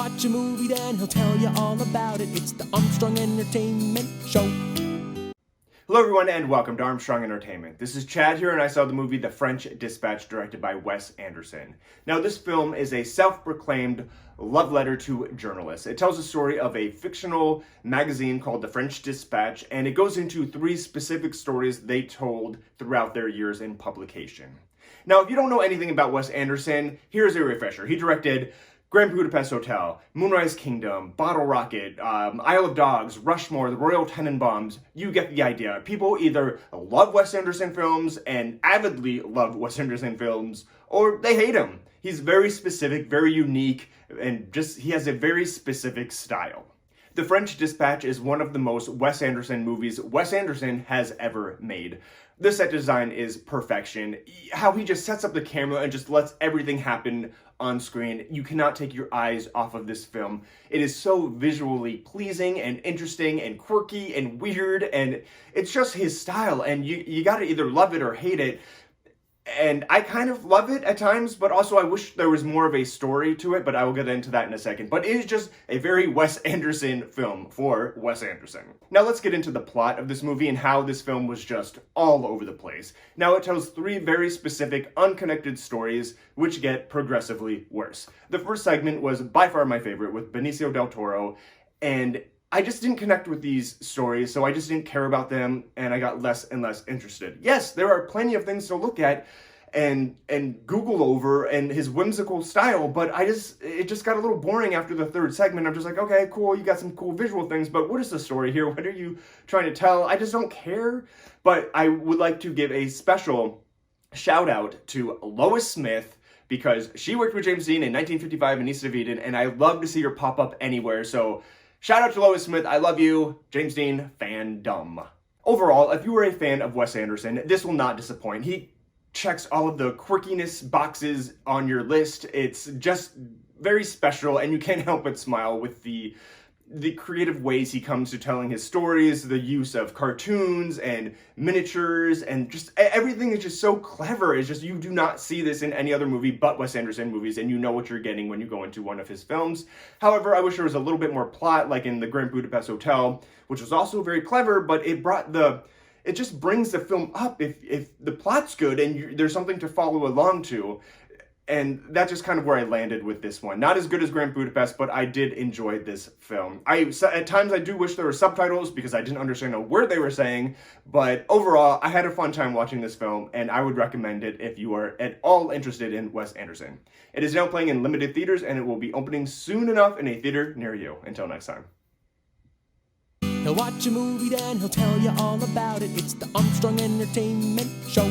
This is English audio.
watch a movie, then he'll tell you all about it. It's the Armstrong Entertainment Show. Hello everyone and welcome to Armstrong Entertainment. This is Chad here and I saw the movie The French Dispatch directed by Wes Anderson. Now this film is a self-proclaimed love letter to journalists. It tells the story of a fictional magazine called The French Dispatch, and it goes into 3 specific stories they told throughout their years in publication. Now if you don't know anything about Wes Anderson, here's a refresher. He directed Grand Budapest Hotel, Moonrise Kingdom, Bottle Rocket, Isle of Dogs, Rushmore, The Royal Tenenbaums. You get the idea. People either love Wes Anderson films and avidly love Wes Anderson films, or they hate him. He's very specific, very unique, and he has a very specific style. The French Dispatch is one of the most Wes Anderson movies Wes Anderson has ever made. The set design is perfection. How he just sets up the camera and just lets everything happen on screen. You cannot take your eyes off of this film. It is so visually pleasing and interesting and quirky and weird, and it's just his style, and you gotta either love it or hate it. And I kind of love it at times, but also I wish there was more of a story to it, but I will get into that in a second. But it is just a very Wes Anderson film for Wes Anderson. Now let's get into the plot of this movie and how this film was just all over the place. Now it tells 3 very specific, unconnected stories, which get progressively worse. The first segment was by far my favorite, with Benicio del Toro, and I just didn't connect with these stories, so I just didn't care about them, and I got less and less interested. Yes, there are plenty of things to look at and Google over and his whimsical style, but it just got a little boring after the 3rd segment. I'm just like, okay, cool, you got some cool visual things, but what is the story here? What are you trying to tell? I just don't care. But I would like to give a special shout out to Lois Smith, because she worked with James Dean in 1955 in East of Eden, and I love to see her pop up anywhere, so shout out to Lois Smith, I love you, James Dean, fandom. Overall, if you were a fan of Wes Anderson, this will not disappoint. He checks all of the quirkiness boxes on your list. It's just very special, and you can't help but smile with the creative ways he comes to telling his stories, the use of cartoons and miniatures, and just everything is just so clever. It's just, you do not see this in any other movie but Wes Anderson movies, and you know what you're getting when you go into one of his films. However, I wish there was a little bit more plot, like in the Grand Budapest Hotel, which was also very clever, but it just brings the film up if the plot's good and there's something to follow along to. And that's just kind of where I landed with this one. Not as good as Grand Budapest, but I did enjoy this film. At times I do wish there were subtitles because I didn't understand a word they were saying, but overall, I had a fun time watching this film, and I would recommend it if you are at all interested in Wes Anderson. It is now playing in limited theaters, and it will be opening soon enough in a theater near you. Until next time. He'll watch a movie, then he'll tell you all about it. It's the Armstrong Entertainment Show.